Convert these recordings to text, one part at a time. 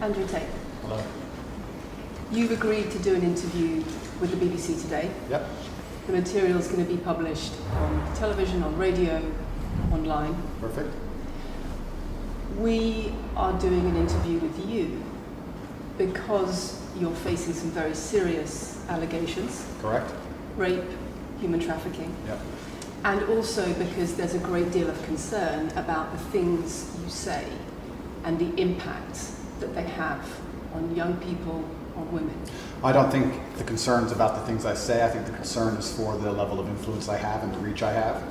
Andrew Tate. Hello. You've agreed to do an interview with the BBC today. Yep. The material is going to be published on television, on radio, online. Perfect. We are doing an interview with you because you're facing some very serious allegations. Correct. Rape, human trafficking. Yep. And also because there's a great deal of concern about the things you say and the impact that they have on young people, on women. I don't think the concern's about the things I say. I think the concern is for the level of influence I have and the reach I have.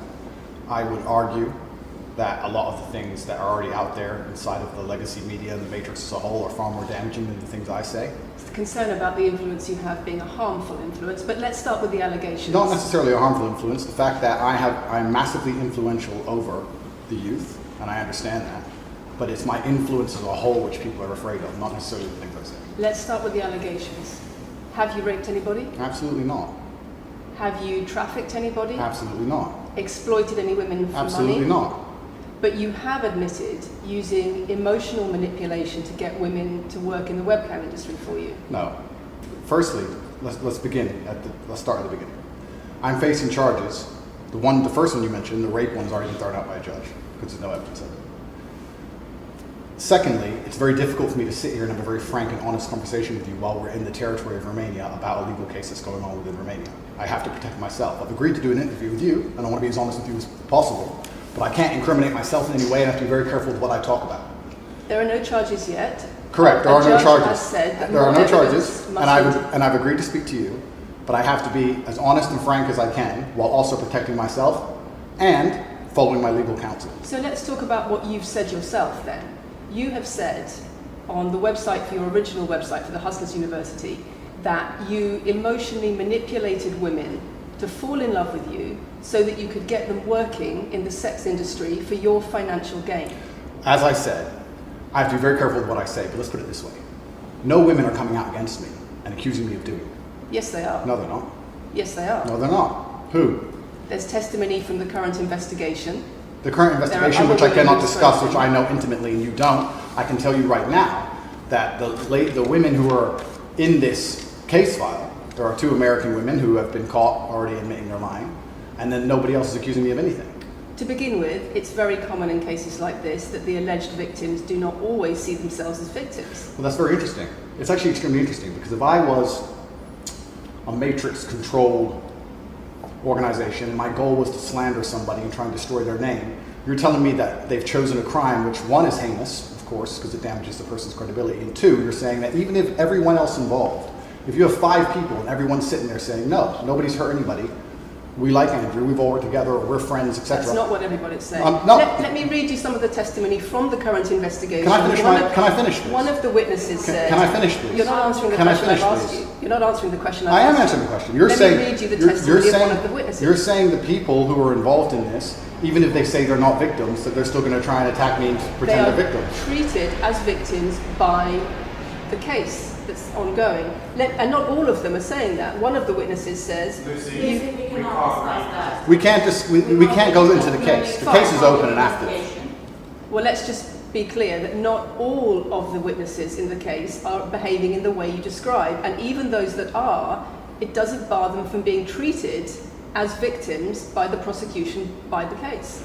I would argue that a lot of the things that are already out there inside of the legacy media and the matrix as a whole are far more damaging than the things I say. It's the concern about the influence you have being a harmful influence, but let's start with the allegations. Not necessarily a harmful influence. The fact that I'm massively influential over the youth, and I understand that, but it's my influence as a whole which people are afraid of, not necessarily the things I say. Let's start with the allegations. Have you raped anybody? Absolutely not. Have you trafficked anybody? Absolutely not. Exploited any women for Absolutely money? not. But you have admitted using emotional manipulation to get women to work in the webcam industry for you. No. Firstly, let's begin let's start at the beginning. I'm facing charges. The first one you mentioned, the rape one's already been thrown out by a judge because there's no evidence of it. Secondly, it's very difficult for me to sit here and have a very frank and honest conversation with you while we're in the territory of Romania about a legal case that's going on within Romania. I have to protect myself. I've agreed to do an interview with you, and I want to be as honest with you as possible, but I can't incriminate myself in any way, and I have to be very careful with what I talk about. There are no charges yet. Correct, there are no charges. Has said that there are no more charges, and evidence I've agreed to speak to you, but I have to be as honest and frank as I can while also protecting myself and following my legal counsel. So let's talk about what you've said yourself then. You have said on the website, for your original website for the Hustlers University, that you emotionally manipulated women to fall in love with you so that you could get them working in the sex industry for your financial gain. As I said, I have to be very careful with what I say, but let's put it this way. No women are coming out against me and accusing me of doing it. Yes, they are. No, they're not. Yes, they are. No, they're not. Who? There's testimony from the current investigation. The current investigation, which I cannot discuss, which I know intimately and you don't, I can tell you right now that the women who are in this case file, there are 2 American women who have been caught already admitting they're lying, and then nobody else is accusing me of anything. To begin with, it's very common in cases like this that the alleged victims do not always see themselves as victims. Well, that's very interesting. It's actually extremely interesting because if I was a matrix-controlled organization and my goal was to slander somebody and try and destroy their name, you're telling me that they've chosen a crime which, 1, is heinous, of course, because it damages the person's credibility, and 2, you're saying that even if everyone else involved, if you have 5 people and everyone's sitting there saying, no, nobody's hurt anybody, we like Andrew, we've all worked together, we're friends, etc. That's not what everybody's saying. No. Let me read you some of the testimony from the current investigation. Can I finish this? One of the witnesses said... Can I finish, please? You're not answering the question I've asked you. You're not answering the question I've asked you. I am answering the question. Let me read you the testimony of one of the witnesses. You're saying the people who are involved in this, even if they say they're not victims, that they're still going to try and attack me and pretend they're victims. They are treated as victims by the case that's ongoing. And not all of them are saying that. One of the witnesses says... We can't go into the case. The case is open and active. Well, let's just be clear that not all of the witnesses in the case are behaving in the way you describe. And even those that are, it doesn't bar them from being treated as victims by the prosecution by the case.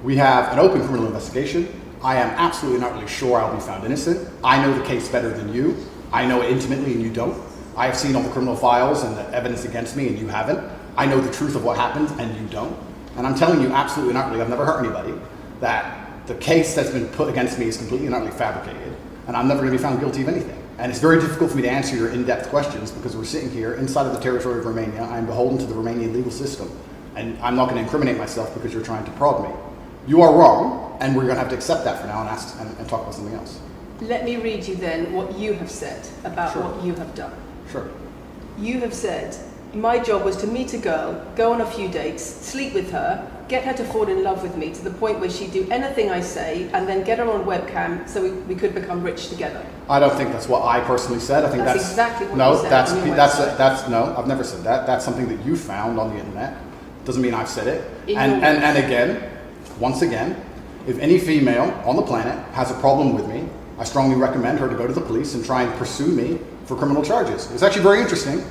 We have an open criminal investigation. I am absolutely not really sure I'll be found innocent. I know the case better than you. I know it intimately and you don't. I have seen all the criminal files and the evidence against me and you haven't. I know the truth of what happened and you don't. And I'm telling you absolutely not really, I've never hurt anybody, that the case that's been put against me is completely and utterly fabricated. And I'm never going to be found guilty of anything. And it's very difficult for me to answer your in-depth questions because we're sitting here inside of the territory of Romania. I'm beholden to the Romanian legal system. And I'm not going to incriminate myself because you're trying to prod me. You are wrong, and we're going to have to accept that for now and talk about something else. Let me read you then what you have said about what you have done. Sure. You have said, my job was to meet a girl, go on a few dates, sleep with her, get her to fall in love with me to the point where she'd do anything I say, and then get her on webcam so we could become rich together. I don't think that's what I personally said. I think that's exactly what no, you said. That's no, I've never said that. That's something that you found on the internet. Doesn't mean I've said it. And again, once again, if any female on the planet has a problem with me, I strongly recommend her to go to the police and try and pursue me for criminal charges. It's actually very interesting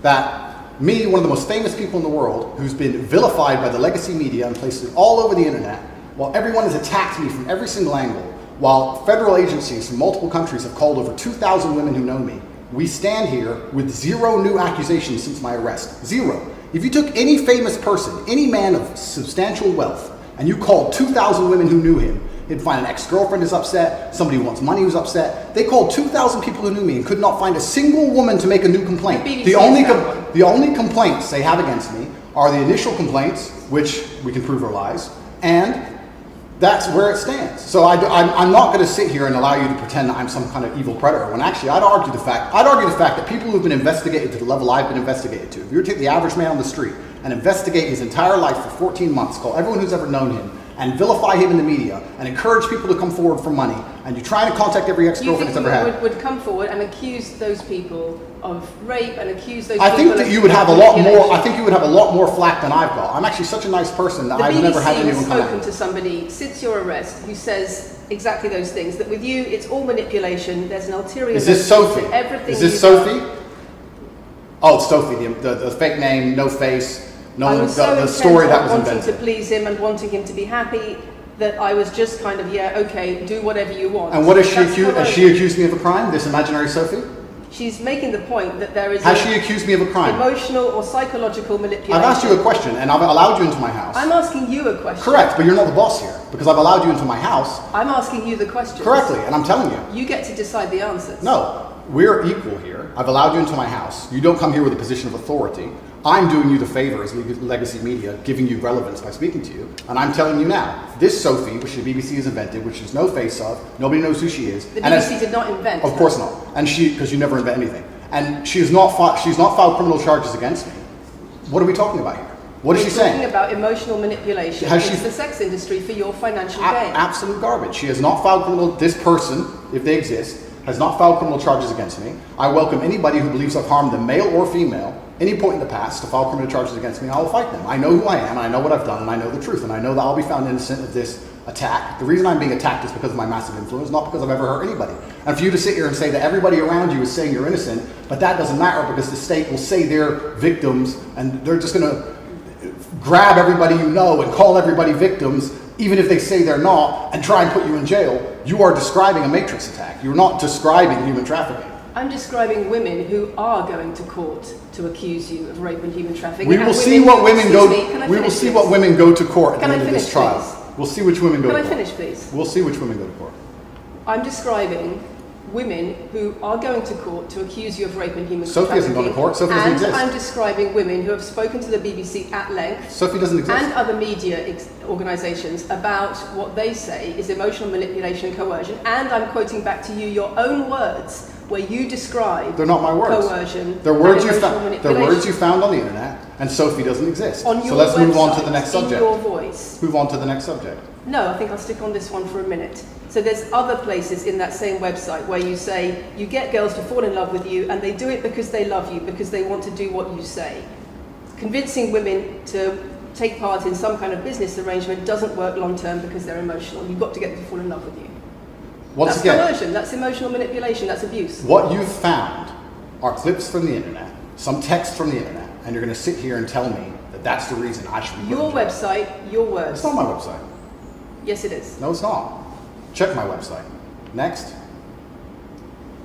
that me, one of the most famous people in the world, who's been vilified by the legacy media and places all over the internet, while everyone has attacked me from every single angle, while federal agencies from multiple countries have called over 2,000 women who know me, we stand here with 0 new accusations since my arrest. 0. If you took any famous person, any man of substantial wealth, and you called 2,000 women who knew him, he'd find an ex-girlfriend is upset, somebody who wants money who's upset. They called 2,000 people who knew me and could not find a single woman to make a new complaint. The only complaints they have against me are the initial complaints, which we can prove are lies, and that's where it stands. So I'm not going to sit here and allow you to pretend that I'm some kind of evil predator, when actually I'd argue the fact that people who've been investigated to the level I've been investigated to, if you were to take the average man on the street and investigate his entire life for 14 months, call everyone who's ever known him, and vilify him in the media, and encourage people to come forward for money, and you try to contact every ex-girlfriend he's ever had. Would come forward and accuse those people of rape and accuse those I people think that you would have a lot more. I think you would have a lot more flack than I've got. I'm actually such a nice person that I've never had anyone come at me. The BBC has spoken to somebody since your arrest who says exactly those things. That with you, it's all manipulation. There's an ulterior. Is this Sophie? Everything. Is this Sophie? Oh, it's Sophie. The fake name, no face. No, the story that was invented. Wanting to please him and wanting him to be happy, that I was just kind of, yeah, okay, do whatever you want. And what is she accused? Has she accused me of a crime? This imaginary Sophie? She's making the point that there is. Has she accused me of a crime? Emotional or psychological manipulation. I've asked you a question, and I've allowed you into my house. I'm asking you a question. Correct, but you're not the boss here, because I've allowed you into my house. I'm asking you the question. Correctly, and I'm telling you. You get to decide the answers. No, we're equal here. I've allowed you into my house. You don't come here with a position of authority. I'm doing you the favor as legacy media, giving you relevance by speaking to you. And I'm telling you now, this Sophie, which the BBC has invented, which there's no face of, nobody knows who she is. The BBC did not invent. Of course not. And because you never invent anything. And she's not filed criminal charges against me. What are we talking about here? What is she saying? Talking about emotional manipulation against the sex industry for your financial gain. Absolute garbage. She has not filed this person, if they exist, has not filed criminal charges against me. I welcome anybody who believes I've harmed them, male or female, any point in the past, to file criminal charges against me. I will fight them. I know who I am, and I know what I've done, and I know the truth, and I know that I'll be found innocent of this attack. The reason I'm being attacked is because of my massive influence, not because I've ever hurt anybody. And for you to sit here and say that everybody around you is saying you're innocent, but that doesn't matter because the state will say they're victims, and they're just going to grab everybody you know and call everybody victims, even if they say they're not, and try and put you in jail. You are describing a matrix attack. You're not describing human trafficking. I'm describing women who are going to court to accuse you of rape and human trafficking. We will see what women go. We will see what women go to court at the end of this trial. We'll see which women go to court. Can I finish, please? We'll see which women go to court. I'm describing women who are going to court to accuse you of rape and human trafficking. Sophie hasn't gone to court. Sophie doesn't exist. And I'm describing women who have spoken to the BBC at length. Sophie doesn't exist. And other media organisations about what they say is emotional manipulation and coercion. And I'm quoting back to you your own words where you describe. They're not my words. Coercion. They're words you found. They're words you found on the internet. And Sophie doesn't exist. On your so let's website, move on to the next subject. In your voice. Move on to the next subject. No, I think I'll stick on this one for a minute. So there's other places in that same website where you say you get girls to fall in love with you and they do it because they love you, because they want to do what you say. Convincing women to take part in some kind of business arrangement doesn't work long term because they're emotional. You've got to get them to fall in love with you. That's coercion, that's emotional manipulation, that's abuse. What you've found are clips from the internet, some text from the internet, and you're going to sit here and tell me that that's the reason I should be your website, your words. It's not my website. Yes, it is. No, it's not. Check my website. Next.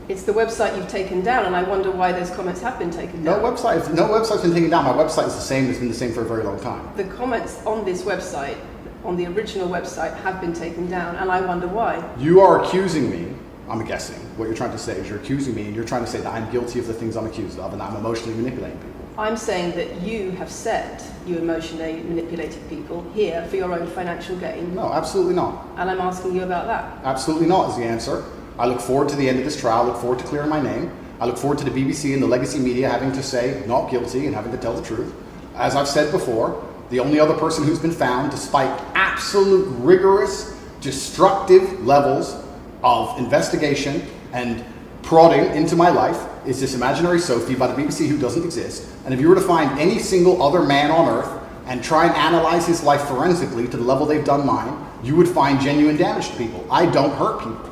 It's the website you've taken down, and I wonder why those comments have been taken down. No website's been taken down. My website is the same. It's been the same for a very long time. The comments on this website, on the original website, have been taken down, and I wonder why. You are accusing me. I'm guessing what you're trying to say is you're accusing me, and you're trying to say that I'm guilty of the things I'm accused of, and that I'm emotionally manipulating people. I'm saying that you have said you emotionally manipulated people here for your own financial gain. No, absolutely not. And I'm asking you about that. Absolutely not is the answer. I look forward to the end of this trial. I look forward to clearing my name. I look forward to the BBC and the legacy media having to say not guilty and having to tell the truth. As I've said before, the only other person who's been found, despite absolute rigorous, destructive levels of investigation and prodding into my life, is this imaginary Sophie by the BBC who doesn't exist. And if you were to find any single other man on earth and try and analyze his life forensically to the level they've done mine, you would find genuine damage to people. I don't hurt people.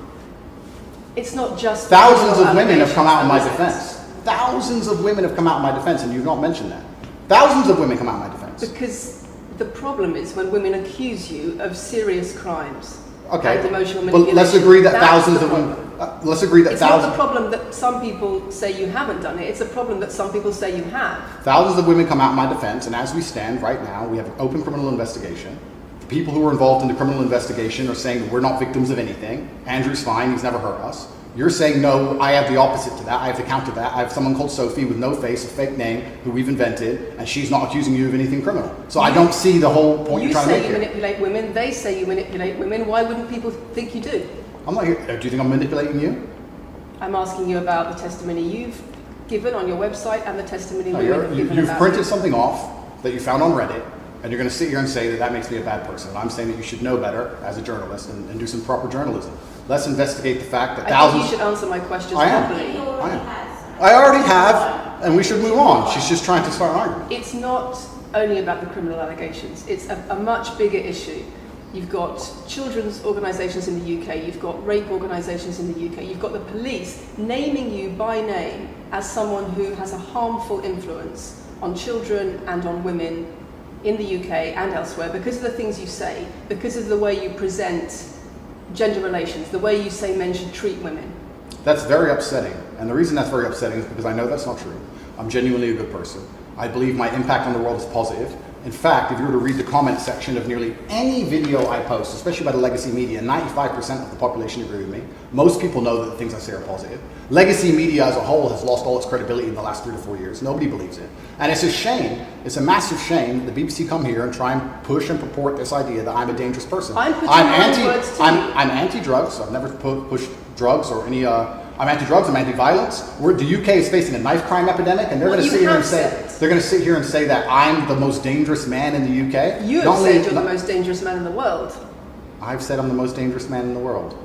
It's not just Thousands of women have come out in my allegations. defense. Thousands of women have come out in my defense, and you've not mentioned that. Thousands of women come out in my defense. Because the problem is when women accuse you of serious crimes Okay, and emotional but manipulation. let's agree that that's thousands the of women. problem. Let's agree that It's thousands. not the problem that some people say you haven't done it. It's a problem that some people say you have. Thousands of women come out in my defense, and as we stand right now, we have an open criminal investigation. The people who are involved in the criminal investigation are saying that we're not victims of anything. Andrew's fine, he's never hurt us. You're saying, no, I have the opposite to that. I have to counter that. I have someone called Sophie with no face, a fake name, who we've invented, and she's not accusing you of anything criminal. So I don't see the whole point you're trying to make You say here. you manipulate women, they say you manipulate women. Why wouldn't people think you do? I'm not here. Do you think I'm manipulating you? I'm asking you about the testimony you've given on your website and the testimony No, women have given you've about printed you. something off that you found on Reddit, and you're going to sit here and say that that makes me a bad person. I'm saying that you should know better as a journalist and do some proper journalism. Let's investigate the fact that I thousands. think you should answer my questions I am. properly. I am. I already have, and we should move on. She's just trying to start an argument. It's not only about the criminal allegations. It's a much bigger issue. You've got children's organisations in the UK, you've got rape organisations in the UK, you've got the police naming you by name as someone who has a harmful influence on children and on women in the UK and elsewhere because of the things you say, because of the way you present gender relations, the way you say men should treat women. That's very upsetting. And the reason that's very upsetting is because I know that's not true. I'm genuinely a good person. I believe my impact on the world is positive. In fact, if you were to read the comment section of nearly any video I post, especially by the legacy media, 95% of the population agree with me. Most people know that the things I say are positive. Legacy media as a whole has lost all its credibility in the last 3 to 4 years. Nobody believes it. And it's a shame, it's a massive shame that the BBC come here and try and push and purport this idea that I'm a dangerous person. I'm putting my own words to you. I'm anti-drugs. I've never pushed drugs or any. I'm anti-drugs. I'm anti-violence. The UK is facing a knife crime epidemic, and they're going to sit here and say that I'm the most dangerous man in the UK. You have said you're the most dangerous man in the world. I've said I'm the most dangerous man in the world.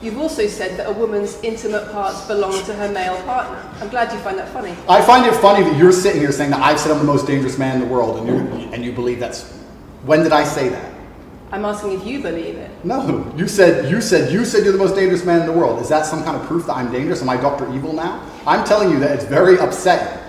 You've also said that a woman's intimate parts belong to her male partner. I'm glad you find that funny. I find it funny that you're sitting here saying that I've said I'm the most dangerous man in the world, and you believe that's. When did I say that? I'm asking if you believe it. No, you said you're the most dangerous man in the world. Is that some kind of proof that I'm dangerous? Am I Dr. Evil now? I'm telling you that it's very upsetting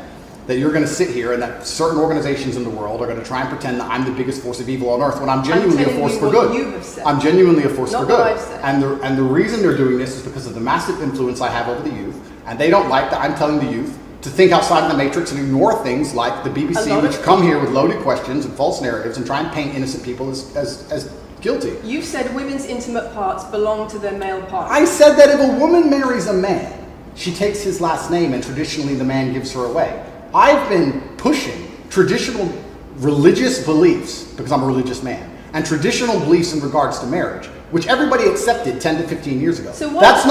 that you're going to sit here and that certain organizations in the world are going to try and pretend that I'm the biggest force of evil on earth when I'm genuinely a force for good. You have said. I'm genuinely a force Not for good. what I've said. And the reason they're doing this is because of the massive influence I have over the youth, and they don't like that I'm telling the youth to think outside the matrix and ignore things like the BBC, which come here with loaded questions and false narratives and try and paint innocent people as guilty. You said women's intimate parts belong to their male partner. I said that if a woman marries a man, she takes his last name and traditionally the man gives her away. I've been pushing traditional religious beliefs, because I'm a religious man, and traditional beliefs in regards to marriage, which everybody accepted 10 to 15 years ago. So that's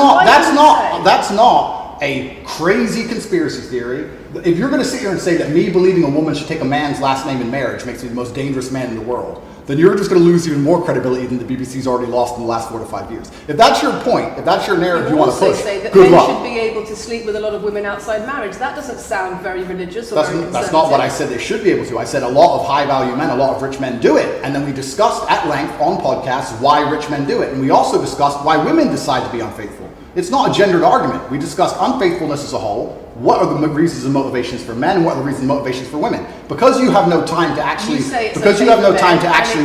not a crazy conspiracy theory. If you're going to sit here and say that me believing a woman should take a man's last name in marriage makes me the most dangerous man in the world, then you're just going to lose even more credibility than the BBC's already lost in the last 4 to 5 years. If that's your point, if that's your narrative you want to push, say that good men luck. should be able to sleep with a lot of women outside marriage. That doesn't sound very religious or very conservative. That's not what I said they should be able to. I said a lot of high-value men, a lot of rich men do it. And then we discussed at length on podcasts why rich men do it. And we also discussed why women decide to be unfaithful. It's not a gendered argument. We discussed unfaithfulness as a whole. What are the reasons and motivations for men, and what are the reasons and motivations for women? Because you have no time to actually,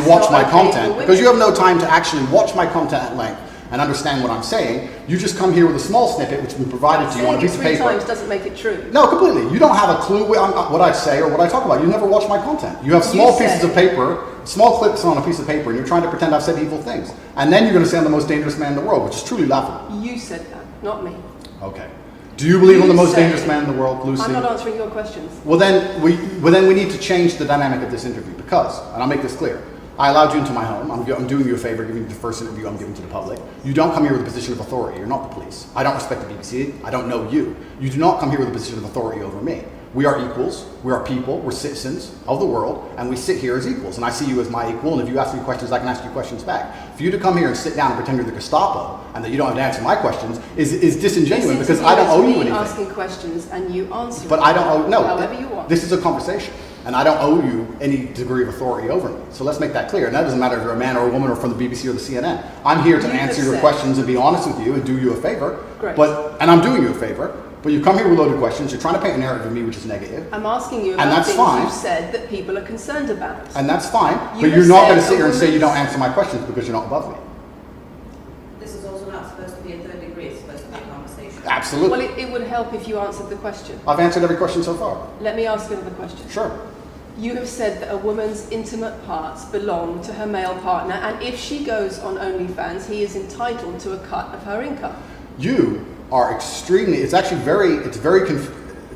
watch my content, because you have no time to actually watch my content at length and understand what I'm saying, you just come here with a small snippet which has been provided to you on a piece of paper. Saying it 3 times doesn't make it true. No, completely. You don't have a clue what I say or what I talk about. You never watch my content. You have small pieces of paper, small clips on a piece of paper, and you're trying to pretend I've said evil things. And then you're going to say I'm the most dangerous man in the world, which is truly laughable. You said that, not me. Okay. Do you believe I'm the most dangerous man in the world, Lucy? I'm not answering your questions. Well, then we need to change the dynamic of this interview because, and I'll make this clear, I allowed you into my home. I'm doing you a favor, giving you the first interview I'm giving to the public. You don't come here with a position of authority. You're not the police. I don't respect the BBC. I don't know you. You do not come here with a position of authority over me. We are equals. We are people. We're citizens of the world, and we sit here as equals. And I see you as my equal, and if you ask me questions, I can ask you questions back. For you to come here and sit down and pretend you're the Gestapo, and that you don't have to answer my questions, is disingenuous because I don't owe you anything. Asking questions and you answer. But I don't owe, no. However you want. This is a conversation. and I don't owe you any degree of authority over me. So let's make that clear. And that doesn't matter if you're a man or a woman or from the BBC or the CNN. I'm here to answer your questions and be honest with you and do you a favor. Great. And I'm doing you a favor. But you come here with loaded questions. You're trying to paint a narrative of me which is negative. I'm asking you about things you've said that people are concerned about. And that's fine. But you're not going to sit here and say you don't answer my questions because you're not above me. This is also not supposed to be a third degree. It's supposed to be a conversation. Absolutely. Well, it would help if you answered the question. I've answered every question so far. Let me ask another question. Sure. You have said that a woman's intimate parts belong to her male partner, and if she goes on OnlyFans, he is entitled to a cut of her income. You are extremely, it's very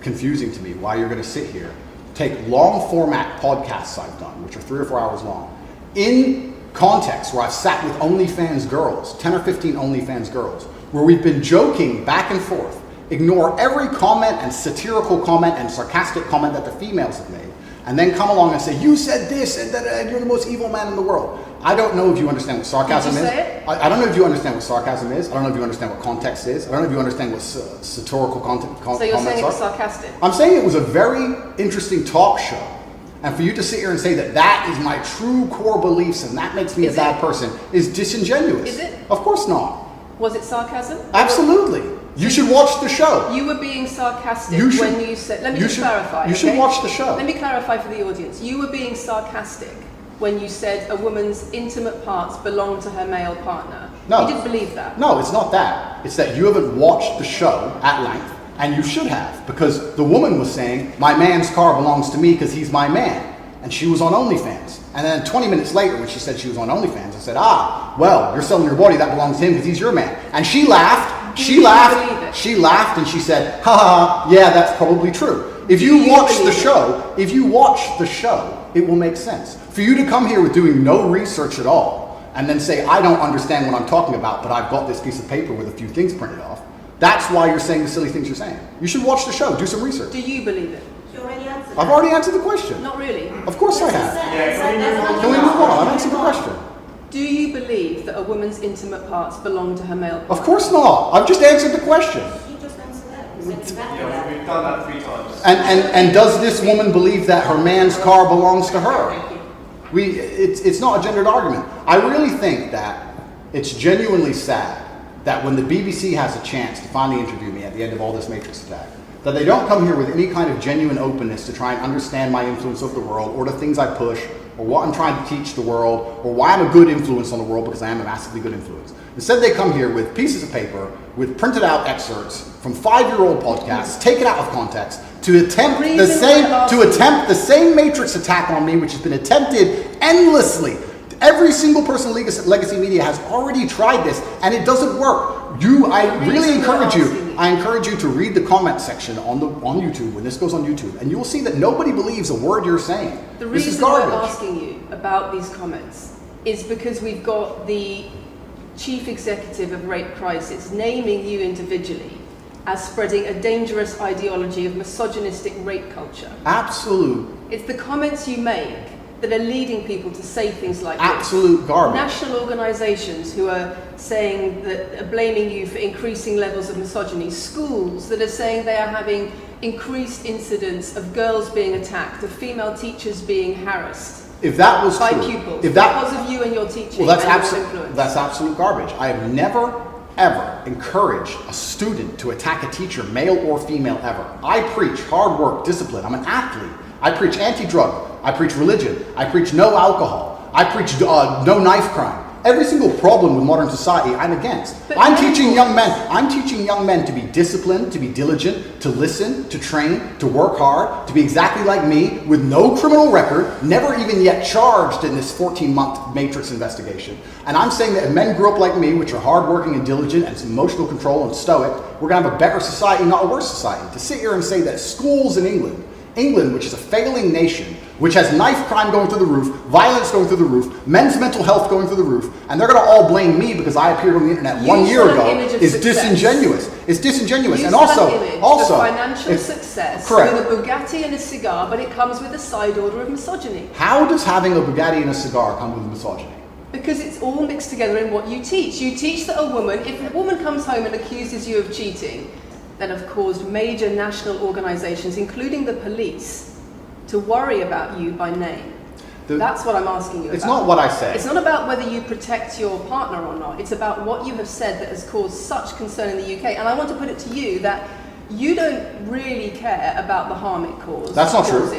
confusing to me why you're going to sit here, take long format podcasts I've done, which are 3 or 4 hours long, in context where I've sat with OnlyFans girls, 10 or 15 OnlyFans girls, where we've been joking back and forth, ignore every comment and satirical comment and sarcastic comment that the females have made, and then come along and say, you said this, and you're the most evil man in the world. I don't know if you understand what sarcasm is. I don't know if you understand what sarcasm is. I don't know if you understand what context is. I don't know if you understand what satirical comments are. So you're saying it was sarcastic? I'm saying it was a very interesting talk show. And for you to sit here and say that that is my true core beliefs and that makes me a bad person is disingenuous. Is it? Of course not. Was it sarcasm? Absolutely. You should watch the show. You were being sarcastic when you said... Let me just clarify. You should watch the show. Let me clarify for the audience. You were being sarcastic when you said a woman's intimate parts belong to her male partner. No. You didn't believe that. No, it's not that. It's that you haven't watched the show at length, and you should have, because the woman was saying, my man's car belongs to me because he's my man. And she was on OnlyFans. And then 20 minutes later, when she said she was on OnlyFans, I said, well, you're selling your body, that belongs to him because he's your man. And she laughed. She laughed and she said, yeah, that's probably true. If you watch the show, it will make sense. For you to come here with doing no research at all and then say, I don't understand what I'm talking about, but I've got this piece of paper with a few things printed off, that's why you're saying the silly things you're saying. You should watch the show, do some research. Do you believe it? You already answered. I've already answered the question. Not really. Of course I have. Can we move on? I've answered the question. Do you believe that a woman's intimate parts belong to her male partner? Of course not. I've just answered the question. You just answered that. You said exactly that. We've done that 3 times. And does this woman believe that her man's car belongs to her? It's not a gendered argument. I really think that it's genuinely sad that when the BBC has a chance to finally interview me at the end of all this Matrix attack, that they don't come here with any kind of genuine openness to try and understand my influence over the world or the things I push or what I'm trying to teach the world or why I'm a good influence on the world, because I am a massively good influence. Instead, they come here with pieces of paper with printed out excerpts from 5-year-old podcasts taken out of context to attempt the same Matrix attack on me, which has been attempted endlessly. Every single person in Legacy Media has already tried this, and it doesn't work. I encourage you to read the comment section on YouTube when this goes on YouTube, and you will see that nobody believes a word you're saying. The reason I'm asking you about these comments is because we've got the chief executive of Rape Crisis naming you individually as spreading a dangerous ideology of misogynistic rape culture. Absolute. It's the comments you make that are leading people to say things like absolute garbage. National organisations who are saying that are blaming you for increasing levels of misogyny. Schools that are saying they are having increased incidents of girls being attacked, of female teachers being harassed. If that was by true, pupils, because of you and your teaching, well, that's absolute garbage. I have never ever encouraged a student to attack a teacher, male or female, ever. I preach hard work, discipline. I'm an athlete. I preach anti-drug. I preach religion. I preach no alcohol. I preach no knife crime. Every single problem with modern society, I'm against. I'm teaching young men to be disciplined, to be diligent, to listen, to train, to work hard, to be exactly like me, with no criminal record, never even yet charged in this 14-month Matrix investigation. And I'm saying that if men grew up like me, which are hardworking and diligent and emotional control and stoic, we're going to have a better society, not a worse society. To sit here and say that schools in England, which is a failing nation, which has knife crime going through the roof, violence going through the roof, men's mental health going through the roof, and they're going to all blame me because I appeared on the internet 1 year ago, is disingenuous. It's disingenuous. You and also, financial success correct. with a Bugatti and a cigar, but it comes with a side order of misogyny. How does having a Bugatti and a cigar come with misogyny? Because it's all mixed together in what you teach. You teach that if a woman comes home and accuses you of cheating, that have caused major national organisations, including the police, to worry about you by name? That's what I'm asking you about. It's not what I say. It's not about whether you protect your partner or not. It's about what you have said that has caused such concern in the UK. And I want to put it to you that you don't really care about the harm it causes. That's not true.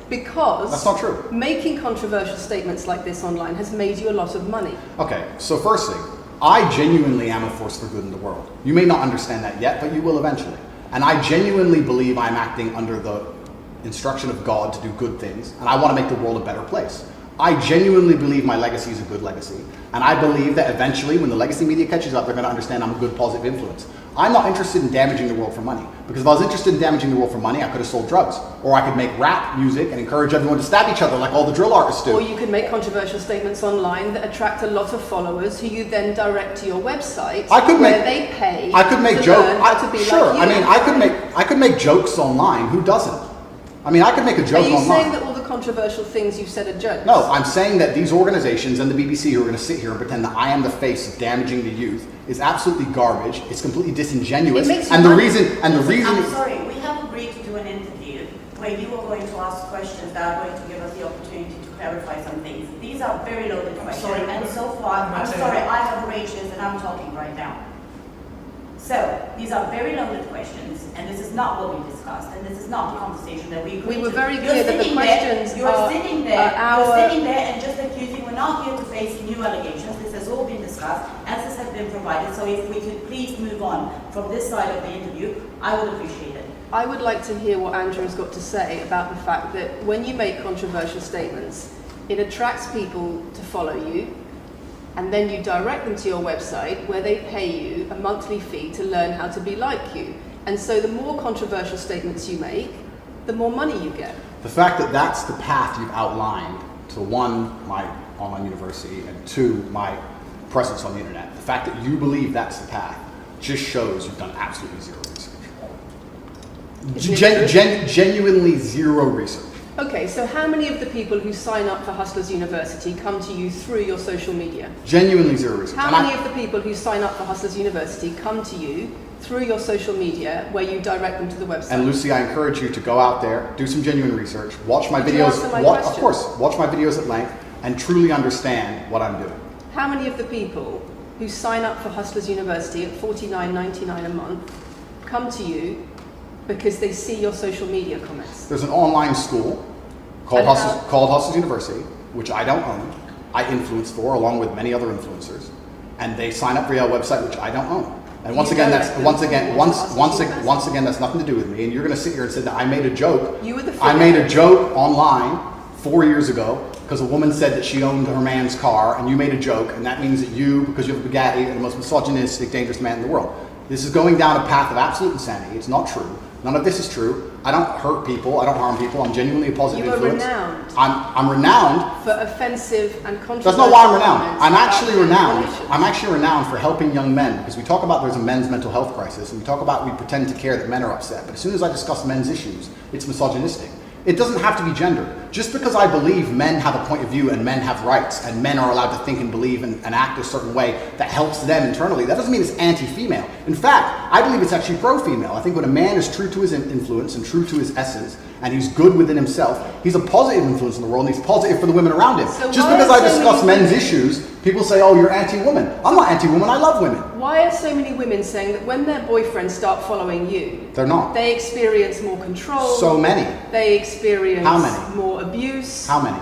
Because that's not true. Making controversial statements like this online has made you a lot of money. Okay, so first thing, I genuinely am a force for good in the world. You may not understand that yet, but you will eventually. And I genuinely believe I'm acting under the instruction of God to do good things, and I want to make the world a better place. I genuinely believe my legacy is a good legacy, and I believe that eventually when the legacy media catches up, they're going to understand I'm a good positive influence. I'm not interested in damaging the world for money, because if I was interested in damaging the world for money, I could have sold drugs, or I could make rap music and encourage everyone to stab each other like all the drill artists do. Or you could make controversial statements online that attract a lot of followers who you then direct to your website where they pay I could make to jokes. learn how to be Sure, like you. I mean, I could make jokes online. Who doesn't? I mean, I could make a joke online. Are you online. saying that all the controversial things you've said are jokes? No, I'm saying that these organizations and the BBC who are going to sit here and pretend that I am the face of damaging the youth is absolutely garbage. It's completely disingenuous. And the reason I'm sorry, we have agreed to do an interview where you are going to ask questions that are going to give us the opportunity to clarify some things. These are very loaded questions. Sorry, and so far, I'm sorry, I have arranged this and I'm talking right now. So, these are very loaded questions, and this is not what we discussed, and this is not the conversation that we agreed to. We were very clear that the questions You're sitting there and just accusing, we're not here to face new allegations, this has all been discussed, answers have been provided, so if we could please move on from this side of the interview, I would appreciate it. I would like to hear what Andrew has got to say about the fact that when you make controversial statements, it attracts people to follow you, and then you direct them to your website where they pay you a monthly fee to learn how to be like you. And so the more controversial statements you make, the more money you get. The fact that that's the path you've outlined to one, my online university, and two, my presence on the internet, the fact that you believe that's the path just shows you've done absolutely zero research. Genuinely zero research. Okay, so how many of the people who sign up for Hustlers University come to you through your social media? Genuinely zero research. How many of the people who sign up for Hustlers University come to you through your social media where you direct them to the website? And Lucy, I encourage you to go out there, do some genuine research, watch my videos, of course, watch my videos at length, and truly understand what I'm doing. How many of the people who sign up for Hustlers University at $49.99 a month come to you because they see your social media comments? There's an online school called Hustlers University, which I don't own. I influence for, along with many other influencers, and they sign up via a website which I don't own. And once again, that's nothing to do with me. And you're going to sit here and say that I made a joke. I made a joke online 4 years ago because a woman said that she owned her man's car, and you made a joke, and that means that you, because you have a Bugatti, are the most misogynistic, dangerous man in the world. This is going down a path of absolute insanity. It's not true. None of this is true. I don't hurt people. I don't harm people. I'm genuinely a positive influence. You are renowned. I'm renowned for offensive and controversial. That's not why I'm renowned. I'm actually renowned. I'm actually renowned for helping young men, because we talk about there's a men's mental health crisis, and we pretend to care that men are upset. But as soon as I discuss men's issues, it's misogynistic. It doesn't have to be gendered. Just because I believe men have a point of view and men have rights and men are allowed to think and believe and act a certain way that helps them internally, that doesn't mean it's anti-female. In fact, I believe it's actually pro-female. I think when a man is true to his influence and true to his essence, and he's good within himself, he's a positive influence in the world, and he's positive for the women around him. So just because I discuss men's issues, people say, oh, you're anti-woman. I'm not anti-woman, I love women. Why are so many women saying that when their boyfriends start following you, they're not. They experience more control? So many. They experience How many? More abuse? How many?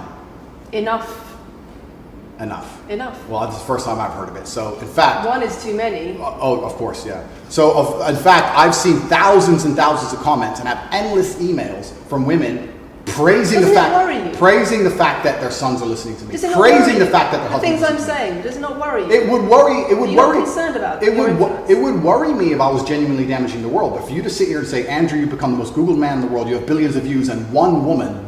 Enough. Well, it's the first time I've heard of it. So, in fact... One is too many. Oh, of course, yeah. So, in fact, I've seen thousands and thousands of comments and have endless emails from women praising the fact that their sons are listening to me, praising the fact that their husbands. The things I'm saying, does it not worry you? It would worry. It would worry. You're not concerned about it. It would worry me if I was genuinely damaging the world. But for you to sit here and say, Andrew, you've become the most Googled man in the world. You have billions of views, and one woman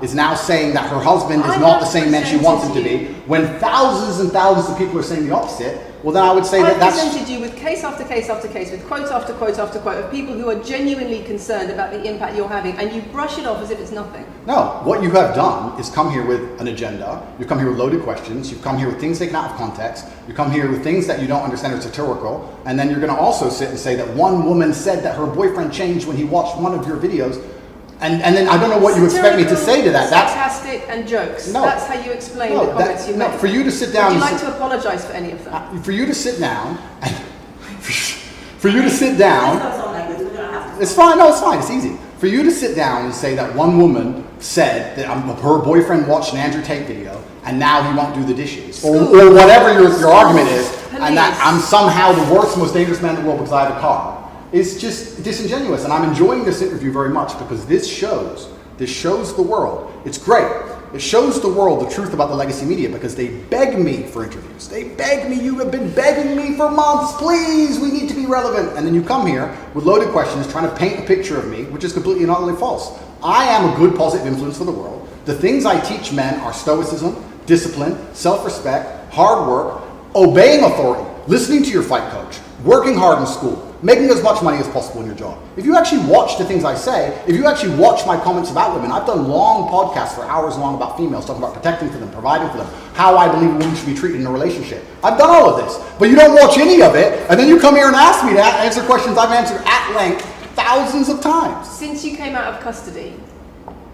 is now saying that her husband is not the same man she wants him to be, when thousands and thousands of people are saying the opposite. Well, then I would say that's... I presented you with case after case after case, with quote after quote after quote of people who are genuinely concerned about the impact you're having, and you brush it off as if it's nothing. No, what you have done is come here with an agenda. You've come here with loaded questions. You've come here with things taken out of context. You come here with things that you don't understand are satirical. And then you're going to also sit and say that one woman said that her boyfriend changed when he watched one of your videos. And then I don't know what you expect me to say to that. That's sarcastic and jokes. No. That's how you explain the comments you make. For you to sit down. Would you like to apologise for any of that? For you to sit down. For you to sit down. It's fine. No, it's fine. It's easy. For you to sit down and say that one woman said that her boyfriend watched an Andrew Tate video and now he won't do the dishes, or whatever your argument is, and that I'm somehow the worst, most dangerous man in the world because I have a car, is just disingenuous. And I'm enjoying this interview very much because this shows the world. It's great. It shows the world the truth about the legacy media because they beg me for interviews. They beg me, you have been begging me for months, please, we need to be relevant. And then you come here with loaded questions trying to paint a picture of me, which is completely and utterly false. I am a good positive influence for the world. The things I teach men are stoicism, discipline, self-respect, hard work, obeying authority, listening to your fight coach, working hard in school, making as much money as possible in your job. If you actually watch the things I say, if you actually watch my comments about women, I've done long podcasts for hours long about females, talking about protecting for them, providing for them, how I believe a woman should be treated in a relationship. I've done all of this, but you don't watch any of it, and then you come here and ask me to answer questions I've answered at length thousands of times. Since you came out of custody,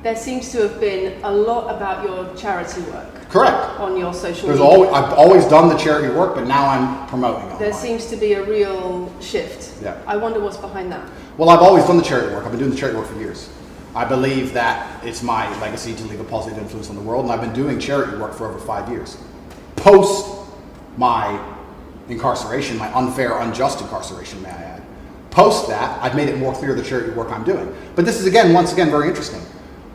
there seems to have been a lot about your charity work. Correct. On your social media. I've always done the charity work, but now I'm promoting online. There seems to be a real shift. Yeah. I wonder what's behind that. Well, I've always done the charity work. I've been doing the charity work for years. I believe that it's my legacy to leave a positive influence on the world, and I've been doing charity work for over 5 years. Post my incarceration, my unfair, unjust incarceration, may I add. Post that, I've made it more clear the charity work I'm doing. But this is, once again, very interesting.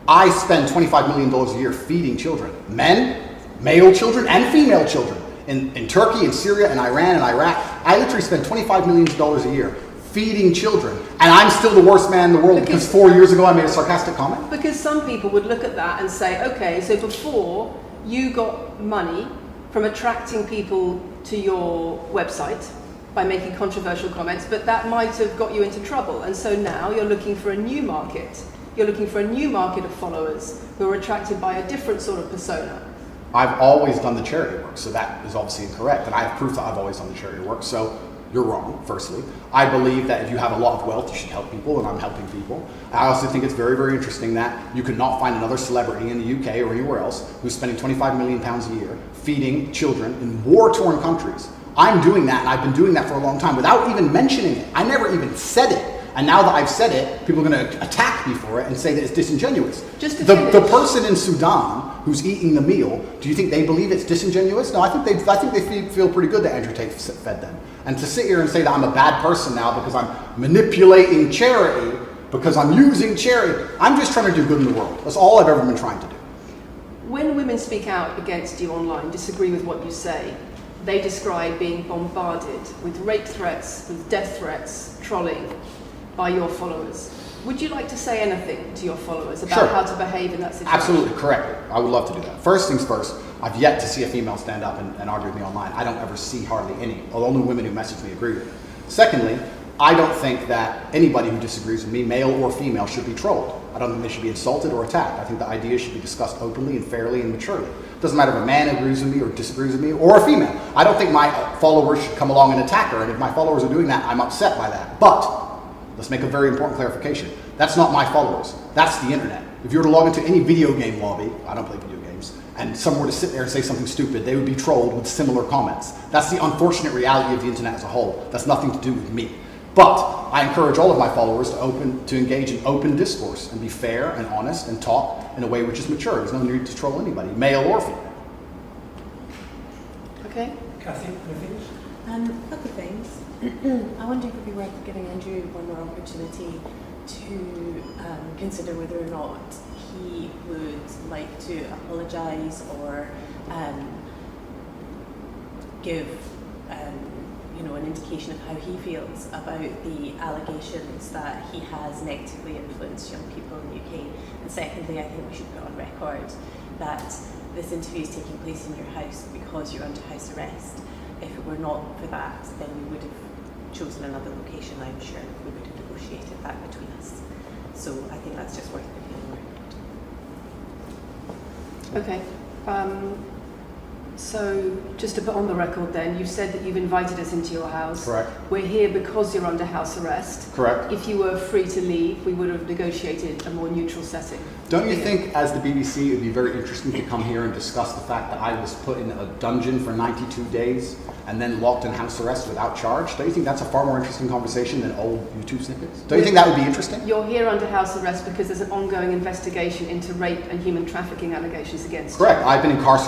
I spend $25 million a year feeding children. Men, male children, and female children. In Turkey, in Syria, in Iran, and Iraq. I literally spend $25 million a year feeding children. And I'm still the worst man in the world because 4 years ago I made a sarcastic comment? Because some people would look at that and say, okay, so before you got money from attracting people to your website by making controversial comments, but that might have got you into trouble. And so now you're looking for a new market. You're looking for a new market of followers who are attracted by a different sort of persona. I've always done the charity work, so that is obviously incorrect. And I have proof that I've always done the charity work, so you're wrong, firstly. I believe that if you have a lot of wealth, you should help people, and I'm helping people. I also think it's very, very interesting that you could not find another celebrity in the UK or anywhere else who's spending £25 million a year feeding children in war-torn countries. I'm doing that, and I've been doing that for a long time without even mentioning it. I never even said it. And now that I've said it, people are going to attack me for it and say that it's disingenuous. The person in Sudan who's eating the meal, do you think they believe it's disingenuous? No, I think they feel pretty good that Andrew Tate fed them. And to sit here and say that I'm a bad person now because I'm manipulating charity, because I'm using charity, I'm just trying to do good in the world. That's all I've ever been trying to do. When women speak out against you online, disagree with what you say, they describe being bombarded with rape threats, with death threats, trolling by your followers. Would you like to say anything to your followers about how to behave in that situation? Absolutely, correct. I would love to do that. First things first, I've yet to see a female stand up and argue with me online. I don't ever see hardly any. The only women who message me agree with it. Secondly, I don't think that anybody who disagrees with me, male or female, should be trolled. I don't think they should be insulted or attacked. I think the ideas should be discussed openly and fairly and maturely. It doesn't matter if a man agrees with me or disagrees with me, or a female. I don't think my followers should come along and attack her, and if my followers are doing that, I'm upset by that. But let's make a very important clarification. That's not my followers. That's the internet. If you were to log into any video game lobby, I don't play video games, and someone were to sit there and say something stupid, they would be trolled with similar comments. That's the unfortunate reality of the internet as a whole. That's nothing to do with me. But I encourage all of my followers to engage in open discourse and be fair and honest and talk in a way which is mature. There's no need to troll anybody, male or female. Okay. Kathy, anything? A couple of things. I wonder if it would be worth giving Andrew one more opportunity to consider whether or not he would like to apologise or give an indication of how he feels about the allegations that he has negatively influenced young people in the UK. And secondly, I think we should put on record that this interview is taking place in your house because you're under house arrest. If it were not for that, then we would have chosen another location, I'm sure. We would have negotiated that between us. So I think that's just worth putting on record. Okay. So, just to put on the record then, you've said that you've invited us into your house. Correct. We're here because you're under house arrest. Correct. If you were free to leave, we would have negotiated a more neutral setting. Don't you think, as the BBC, it would be very interesting to come here and discuss the fact that I was put in a dungeon for 92 days and then locked in house arrest without charge? Don't you think that's a far more interesting conversation than old YouTube snippets? Don't you think that would be interesting? You're here under house arrest because there's an ongoing investigation into rape and human trafficking allegations against you. Correct. I've been incarcerated